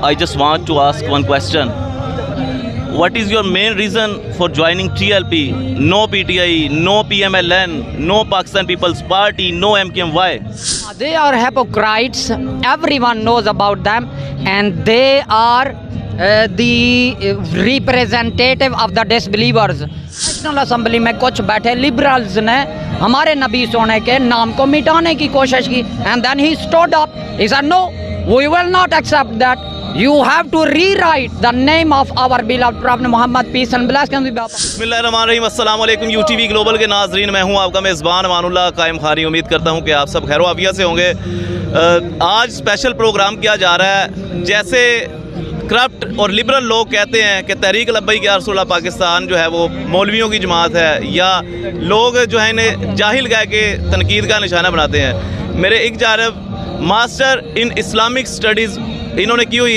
I just want to ask one question. What is your main reason for joining TLP? No PTI, no PMLN, no Pakistan People's Party, no MKM. Why? They are hypocrites. Everyone knows about them, and they are the representative of the disbelievers. National assembly में कुछ बैठे liberals ने हमारे नबी सोने के नाम को मिटाने की कोशिश की, and then he stood up. He said, "No, we will not accept that. You have to rewrite the name of our beloved Prophet Muhammad, peace and blessings be upon him." बिस्मिल्लाहिर्रहमानिर्रहीम, अस्सलाम वालेकुम यूटीवी ग्लोबल के नाजरीन, मैं हूं आपका मेज़बान अमानुल्लाह कायम खारी। उम्मीद करता हूं कि आप सब खैर आफियत से होंगे। आज स्पेशल प्रोग्राम किया जा रहा है। जैसे करप्ट और लिबरल लोग कहते हैं कि तहरीक लब्बैक या रसूलल्लाह पाकिस्तान जो है वो मौलवियों की जमात है, या लोग जो है इन्हें जाहिल कह के तनकीद का निशाना बनाते हैं। मेरे एक जानब मास्टर इन इस्लामिक स्टडीज़ इन्होंने की हुई